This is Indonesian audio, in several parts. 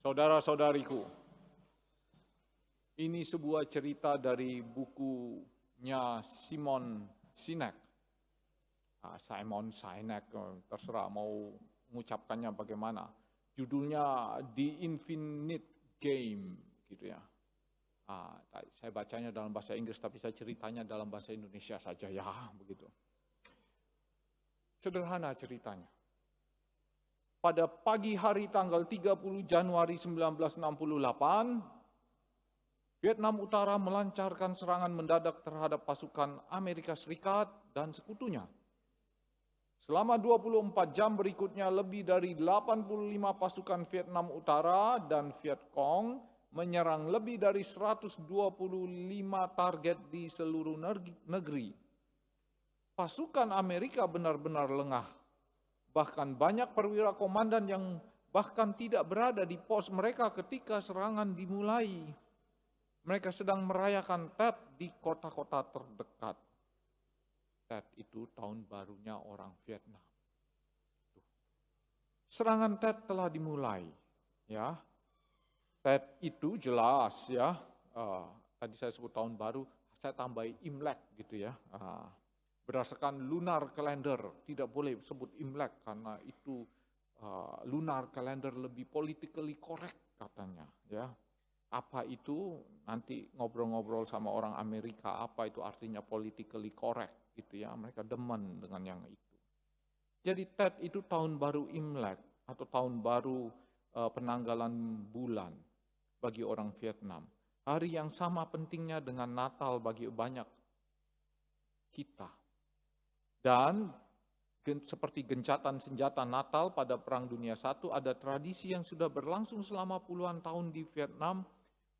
Saudara-saudariku, ini sebuah cerita dari bukunya Simon Sinek. Simon Sinek, terserah mau mengucapkannya bagaimana. Judulnya The Infinite Game, gitu ya. Saya bacanya dalam bahasa Inggris, tapi saya ceritanya dalam bahasa Indonesia saja, ya begitu. Sederhana ceritanya. Pada pagi hari tanggal 30 Januari 1968, Vietnam Utara melancarkan serangan mendadak terhadap pasukan Amerika Serikat dan sekutunya. Selama 24 jam berikutnya, lebih dari 85 pasukan Vietnam Utara dan Viet Cong menyerang lebih dari 125 target di seluruh negeri. Pasukan Amerika benar-benar lengah. Bahkan banyak perwira komandan yang bahkan tidak berada di pos mereka ketika serangan dimulai. Mereka sedang merayakan Tet di kota-kota terdekat. Tet itu tahun barunya orang Vietnam. Serangan Tet telah dimulai, ya. Tet itu jelas, ya. Tadi saya sebut tahun baru, saya tambahi Imlek gitu ya. Berdasarkan lunar calendar, tidak boleh sebut Imlek karena itu lunar calendar lebih politically correct katanya, ya. Apa itu? Nanti ngobrol-ngobrol sama orang Amerika, apa itu artinya politically correct gitu ya. Mereka demen dengan yang itu. Jadi Tet itu tahun baru Imlek atau tahun baru penanggalan bulan bagi orang Vietnam. Hari yang sama pentingnya dengan Natal bagi banyak kita. Dan seperti gencatan senjata Natal pada Perang Dunia I, ada tradisi yang sudah berlangsung selama puluhan tahun di Vietnam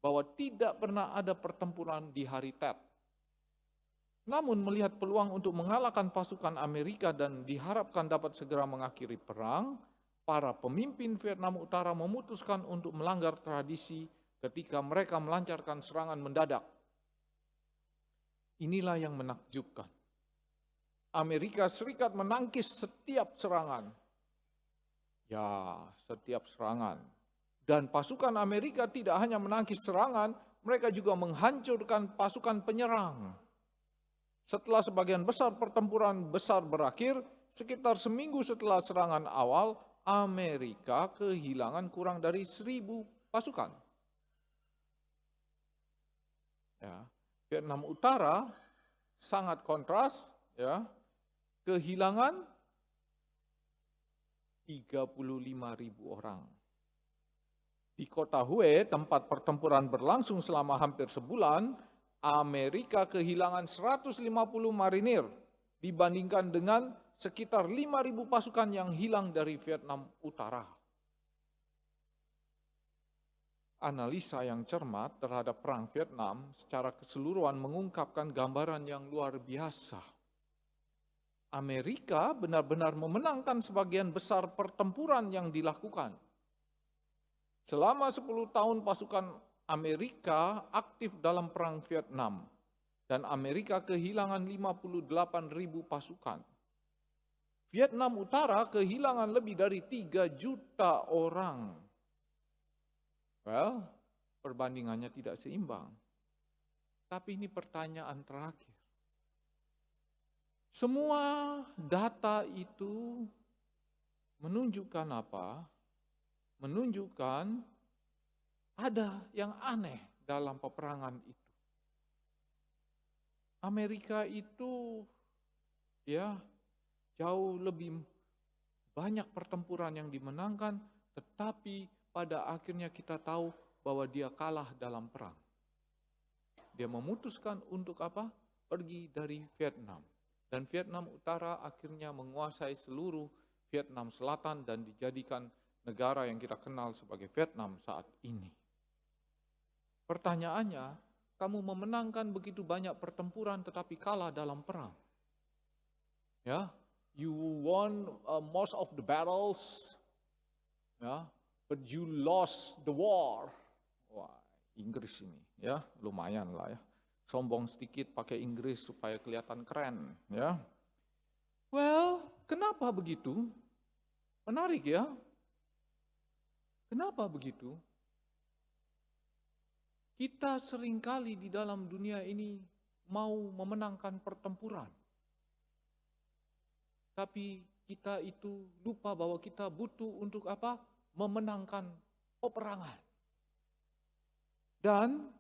bahwa tidak pernah ada pertempuran di hari Tet. Namun melihat peluang untuk mengalahkan pasukan Amerika dan diharapkan dapat segera mengakhiri perang, para pemimpin Vietnam Utara memutuskan untuk melanggar tradisi ketika mereka melancarkan serangan mendadak. Inilah yang menakjubkan. Amerika Serikat menangkis setiap serangan. Ya, setiap serangan. Dan pasukan Amerika tidak hanya menangkis serangan, mereka juga menghancurkan pasukan penyerang. Setelah sebagian besar pertempuran besar berakhir, sekitar seminggu setelah serangan awal, Amerika kehilangan kurang dari 1.000 pasukan. Ya, Vietnam Utara sangat kontras, ya, kehilangan 35.000 orang. Di kota Hue, tempat pertempuran berlangsung selama hampir sebulan, Amerika kehilangan 150 marinir dibandingkan dengan sekitar 5.000 pasukan yang hilang dari Vietnam Utara. Analisa yang cermat terhadap Perang Vietnam secara keseluruhan mengungkapkan gambaran yang luar biasa. Amerika benar-benar memenangkan sebagian besar pertempuran yang dilakukan. Selama 10 tahun pasukan Amerika aktif dalam Perang Vietnam dan Amerika kehilangan 58.000 pasukan. Vietnam Utara kehilangan lebih dari 3 juta orang. Well, perbandingannya tidak seimbang. Tapi ini pertanyaan terakhir. Semua data itu menunjukkan apa? Menunjukkan ada yang aneh dalam peperangan itu. Amerika itu ya jauh lebih banyak pertempuran yang dimenangkan, tetapi pada akhirnya kita tahu bahwa dia kalah dalam perang. Dia memutuskan untuk apa? Pergi dari Vietnam. Dan Vietnam Utara akhirnya menguasai seluruh Vietnam Selatan dan dijadikan negara yang kita kenal sebagai Vietnam saat ini. Pertanyaannya, kamu memenangkan begitu banyak pertempuran tetapi kalah dalam perang. Ya, you won most of the battles, ya, but you lost the war. Wah, Inggris ini, ya, lumayan lah ya. Sombong sedikit pakai Inggris supaya kelihatan keren, ya. Well, kenapa begitu? Menarik ya. Kenapa begitu? Kita seringkali di dalam dunia ini mau memenangkan pertempuran. Tapi kita itu lupa bahwa kita butuh untuk apa? Memenangkan peperangan. Dan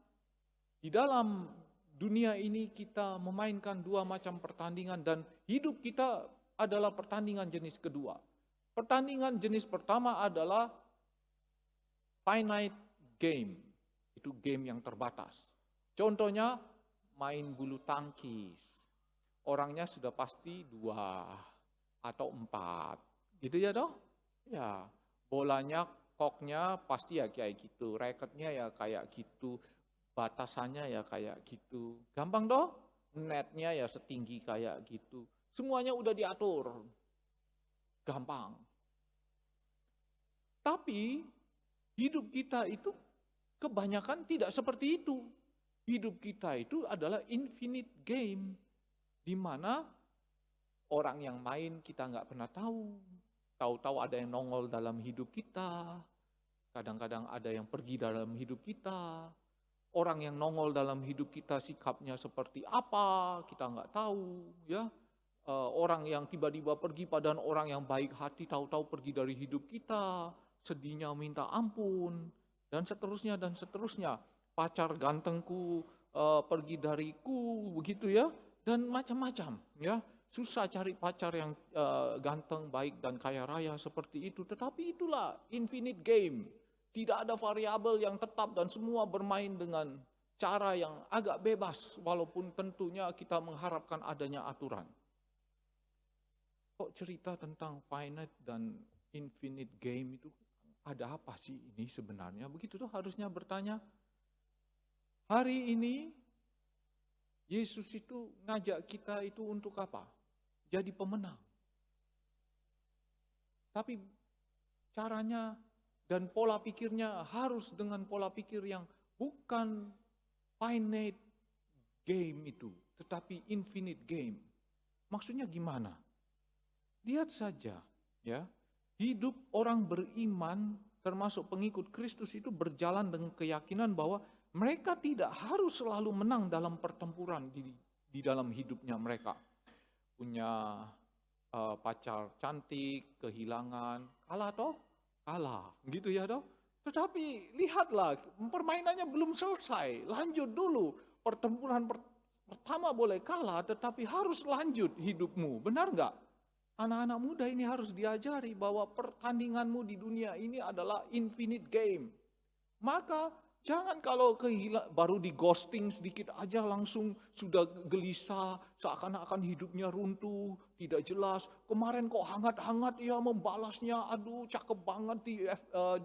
di dalam dunia ini kita memainkan dua macam pertandingan dan hidup kita adalah pertandingan jenis kedua. Pertandingan jenis pertama adalah finite game. Itu game yang terbatas. Contohnya main bulu tangkis. Orangnya sudah pasti 2 atau 4. Gitu ya toh? Ya, bolanya, koknya pasti ya kayak gitu. Raketnya ya kayak gitu. Batasannya ya kayak gitu. Gampang toh? Netnya ya setinggi kayak gitu. Semuanya udah diatur. Gampang. Tapi hidup kita itu kebanyakan tidak seperti itu. Hidup kita itu adalah infinite game, di mana orang yang main kita nggak pernah tahu. Tahu-tahu ada yang nongol dalam hidup kita, kadang-kadang ada yang pergi dalam hidup kita. Orang yang nongol dalam hidup kita sikapnya seperti apa, kita nggak tahu. Ya, orang yang tiba-tiba pergi padahal orang yang baik hati, tahu-tahu pergi dari hidup kita, sedihnya minta ampun. Dan seterusnya, dan seterusnya. Pacar gantengku pergi dariku, begitu ya. Dan macam-macam ya. Susah cari pacar yang ganteng, baik, dan kaya raya seperti itu. Tetapi itulah infinite game. Tidak ada variabel yang tetap dan semua bermain dengan cara yang agak bebas. Walaupun tentunya kita mengharapkan adanya aturan. Kok cerita tentang finite dan infinite game itu? Ada apa sih ini sebenarnya? Begitu tuh harusnya bertanya. Hari ini Yesus itu ngajak kita itu untuk apa? Jadi pemenang. Tapi caranya dan pola pikirnya harus dengan pola pikir yang bukan finite game itu, tetapi infinite game. Maksudnya gimana? Lihat saja ya. Hidup orang beriman termasuk pengikut Kristus itu berjalan dengan keyakinan bahwa mereka tidak harus selalu menang dalam pertempuran di dalam hidupnya mereka. Punya pacar cantik, kehilangan, kalah toh? Kalah, gitu ya toh? Tetapi lihatlah, permainannya belum selesai, lanjut dulu. Pertempuran pertama boleh kalah, tetapi harus lanjut hidupmu, benar nggak? Anak-anak muda ini harus diajari bahwa pertandinganmu di dunia ini adalah infinite game. Maka jangan kalau baru di ghosting sedikit aja langsung sudah gelisah, seakan-akan hidupnya runtuh, tidak jelas. Kemarin kok hangat-hangat ya membalasnya, aduh cakep banget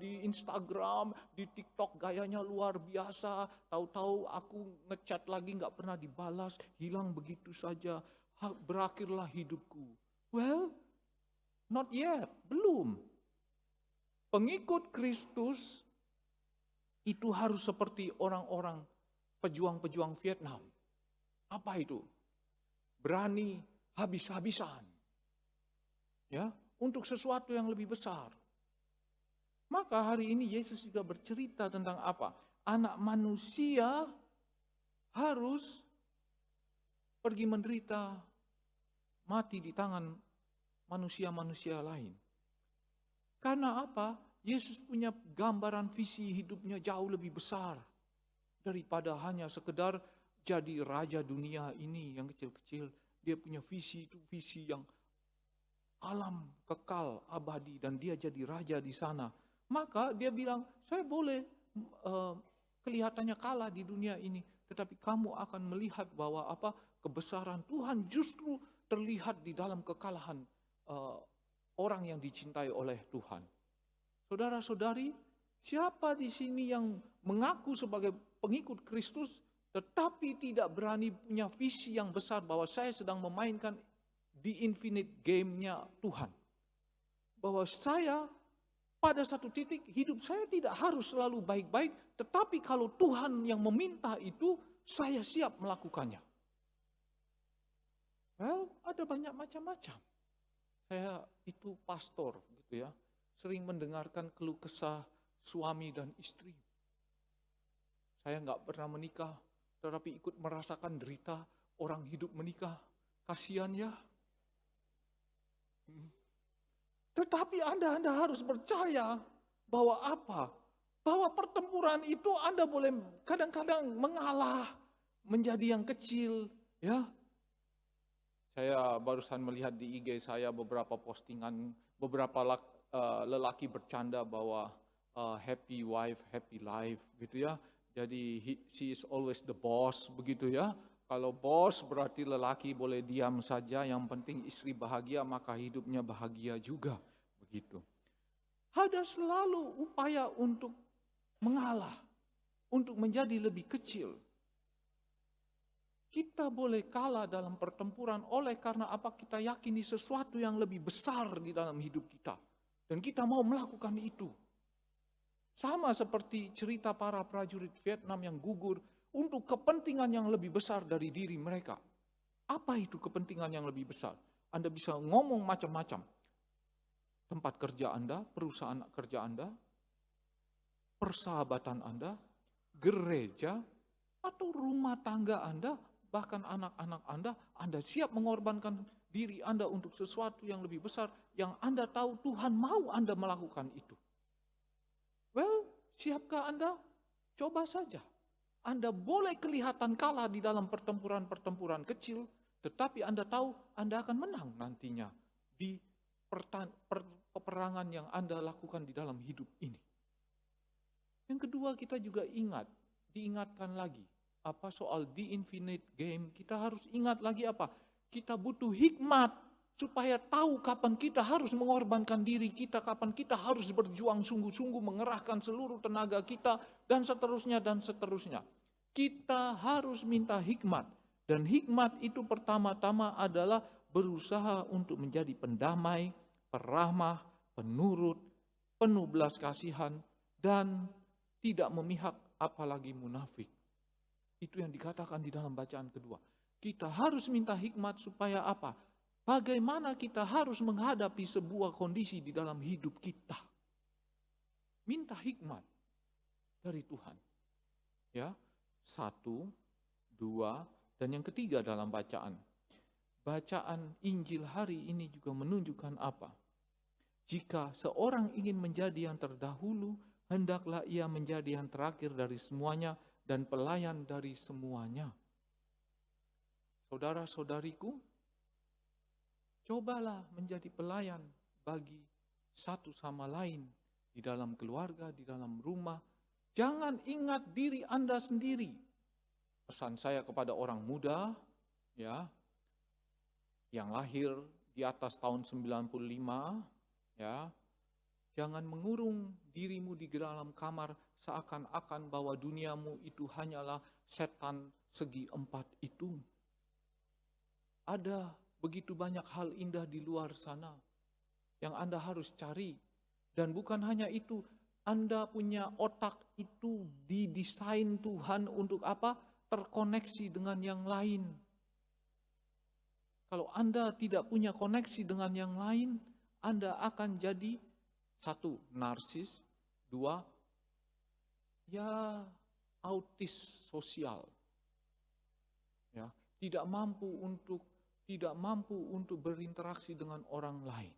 di Instagram, di TikTok gayanya luar biasa. Tahu-tahu aku ngechat lagi nggak pernah dibalas, hilang begitu saja. Berakhirlah hidupku. Well, not yet, belum. Pengikut Kristus itu harus seperti orang-orang pejuang-pejuang Vietnam. Apa itu? Berani habis-habisan. Ya, untuk sesuatu yang lebih besar. Maka hari ini Yesus juga bercerita tentang apa? Anak manusia harus pergi menderita, mati di tangan manusia-manusia lain. Karena apa? Yesus punya gambaran visi hidupnya jauh lebih besar daripada hanya sekedar jadi raja dunia ini yang kecil-kecil. Dia punya visi itu visi yang alam, kekal, abadi, dan dia jadi raja di sana. Maka dia bilang, saya boleh kelihatannya kalah di dunia ini, tetapi kamu akan melihat bahwa apa kebesaran Tuhan justru terlihat di dalam kekalahan orang yang dicintai oleh Tuhan. Saudara-saudari, siapa di sini yang mengaku sebagai pengikut Kristus, tetapi tidak berani punya visi yang besar bahwa saya sedang memainkan di infinite game-nya Tuhan. Bahwa saya pada satu titik hidup saya tidak harus selalu baik-baik, tetapi kalau Tuhan yang meminta itu, saya siap melakukannya. Well, ada banyak macam-macam. Saya itu pastor gitu ya, sering mendengarkan keluh kesah suami dan istri. Saya nggak pernah menikah, tetapi ikut merasakan derita orang hidup menikah. Kasihan ya. Tetapi Anda harus percaya bahwa apa? Bahwa pertempuran itu Anda boleh kadang-kadang mengalah, menjadi yang kecil, ya. Saya barusan melihat di IG saya beberapa postingan, beberapa lelaki bercanda bahwa happy wife, happy life, gitu ya. Jadi she is always the boss, begitu ya. Kalau bos berarti lelaki boleh diam saja, yang penting istri bahagia maka hidupnya bahagia juga, begitu. Ada selalu upaya untuk mengalah, untuk menjadi lebih kecil. Kita boleh kalah dalam pertempuran oleh karena apa? Kita yakini sesuatu yang lebih besar di dalam hidup kita. Dan kita mau melakukan itu. Sama seperti cerita para prajurit Vietnam yang gugur untuk kepentingan yang lebih besar dari diri mereka. Apa itu kepentingan yang lebih besar? Anda bisa ngomong macam-macam. Tempat kerja Anda, perusahaan kerja Anda, persahabatan Anda, gereja, atau rumah tangga Anda, bahkan anak-anak Anda siap mengorbankan diri Anda untuk sesuatu yang lebih besar, yang Anda tahu Tuhan mau Anda melakukan itu. Well, siapkah Anda? Coba saja. Anda boleh kelihatan kalah di dalam pertempuran-pertempuran kecil, tetapi Anda tahu Anda akan menang nantinya di peperangan yang Anda lakukan di dalam hidup ini. Yang kedua, kita juga diingatkan lagi. Apa soal the infinite game, kita harus ingat lagi apa? Kita butuh hikmat supaya tahu kapan kita harus mengorbankan diri kita, kapan kita harus berjuang sungguh-sungguh mengerahkan seluruh tenaga kita, dan seterusnya dan seterusnya. Kita harus minta hikmat, dan hikmat itu pertama-tama adalah berusaha untuk menjadi pendamai, peramah, penurut, penuh belas kasihan, dan tidak memihak apalagi munafik. Itu yang dikatakan di dalam bacaan kedua. Kita harus minta hikmat supaya apa? Bagaimana kita harus menghadapi sebuah kondisi di dalam hidup kita. Minta hikmat dari Tuhan. Ya, 1, 2, dan yang ketiga dalam bacaan. Bacaan Injil hari ini juga menunjukkan apa? Jika seorang ingin menjadi yang terdahulu, hendaklah ia menjadi yang terakhir dari semuanya dan pelayan dari semuanya. Saudara-saudariku, cobalah menjadi pelayan bagi satu sama lain di dalam keluarga, di dalam rumah. Jangan ingat diri Anda sendiri. Pesan saya kepada orang muda, ya, yang lahir di atas tahun 95, ya, jangan mengurung dirimu di dalam kamar seakan-akan bahwa duniamu itu hanyalah setan segi 4 itu. Ada begitu banyak hal indah di luar sana yang Anda harus cari. Dan bukan hanya itu, Anda punya otak itu didesain Tuhan untuk apa? Terkoneksi dengan yang lain. Kalau Anda tidak punya koneksi dengan yang lain, Anda akan jadi 1, narsis, 2, ya autis sosial. Ya, tidak mampu untuk berinteraksi dengan orang lain.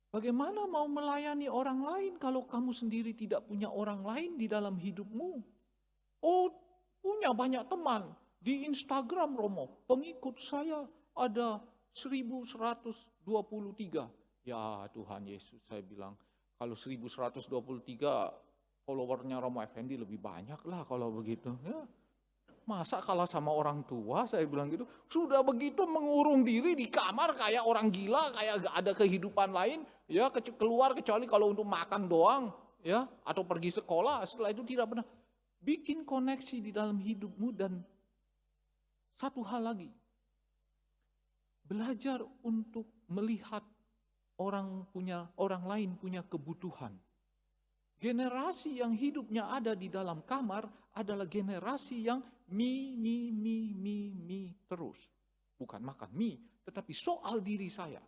Bagaimana mau melayani orang lain kalau kamu sendiri tidak punya orang lain di dalam hidupmu? Oh, punya banyak teman. Di Instagram, Romo, pengikut saya ada 1123. Ya Tuhan Yesus, saya bilang, kalau 1123 followernya Romo Effendi lebih banyak lah kalau begitu. Ya. Masa kalah sama orang tua, saya bilang gitu. Sudah begitu mengurung diri di kamar kayak orang gila, kayak gak ada kehidupan lain. Ya, keluar kecuali kalau untuk makan doang, ya, atau pergi sekolah. Setelah itu tidak pernah. Bikin koneksi di dalam hidupmu. Dan satu hal lagi, belajar untuk melihat orang lain punya kebutuhan. Generasi yang hidupnya ada di dalam kamar adalah generasi yang mi terus. Bukan makan mie, tetapi soal diri saya.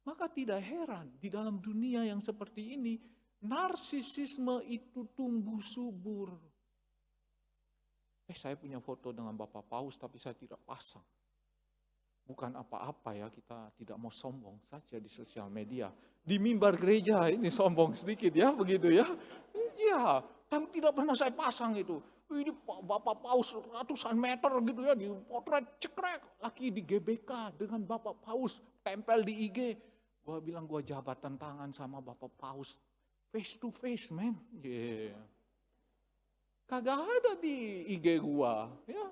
Maka tidak heran di dalam dunia yang seperti ini, narsisisme itu tumbuh subur. Saya punya foto dengan Bapak Paus tapi saya tidak pasang. Bukan apa-apa ya, kita tidak mau sombong saja di sosial media. Di mimbar gereja ini sombong sedikit ya, begitu ya. Iya, tapi tidak pernah saya pasang itu. Ini Bapak Paus ratusan meter gitu ya, di potret cekrek. Lagi di GBK dengan Bapak Paus, tempel di IG. Gua bilang gua jabatan tangan sama Bapak Paus. Face to face, man. Yeah. Kagak ada di IG gua, ya.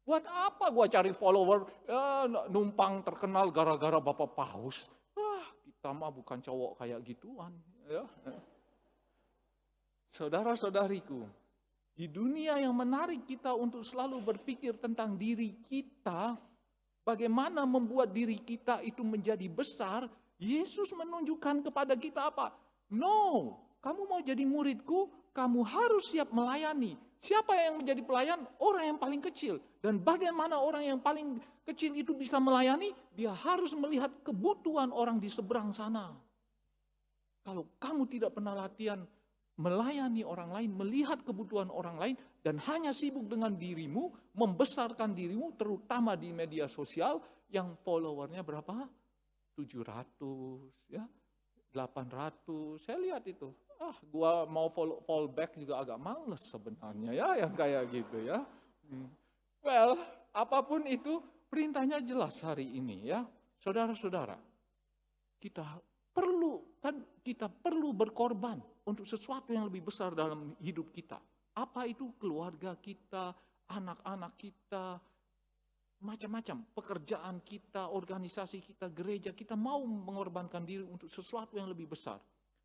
Buat apa gua cari follower, ya, numpang terkenal gara-gara Bapak Paus. Kita mah bukan cowok kayak gituan. Ya. Saudara-saudariku, di dunia yang menarik kita untuk selalu berpikir tentang diri kita, bagaimana membuat diri kita itu menjadi besar, Yesus menunjukkan kepada kita apa? No, kamu mau jadi muridku, kamu harus siap melayani. Siapa yang menjadi pelayan? Orang yang paling kecil. Dan bagaimana orang yang paling kecil itu bisa melayani? Dia harus melihat kebutuhan orang di seberang sana. Kalau kamu tidak pernah latihan melayani orang lain, melihat kebutuhan orang lain, dan hanya sibuk dengan dirimu, membesarkan dirimu, terutama di media sosial, yang followernya berapa? 700, ya, 800, saya lihat itu. Gua mau follow back juga agak males sebenarnya ya, yang kayak gitu ya. Well, apapun itu, perintahnya jelas hari ini ya. Saudara-saudara, kita perlu berkorban untuk sesuatu yang lebih besar dalam hidup kita. Apa itu? Keluarga kita, anak-anak kita, macam-macam, pekerjaan kita, organisasi kita, gereja, kita mau mengorbankan diri untuk sesuatu yang lebih besar.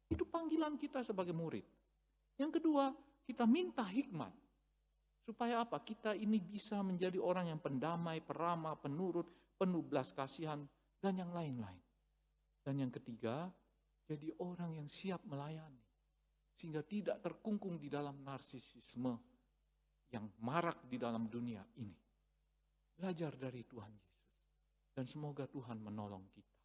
Itu panggilan kita sebagai murid. Yang kedua, kita minta hikmat. Supaya apa? Kita ini bisa menjadi orang yang pendamai, peramah, penurut, penuh belas kasihan, dan yang lain-lain. Dan yang ketiga, jadi orang yang siap melayani. Sehingga tidak terkungkung di dalam narsisisme yang marak di dalam dunia ini. Belajar dari Tuhan Yesus. Dan semoga Tuhan menolong kita.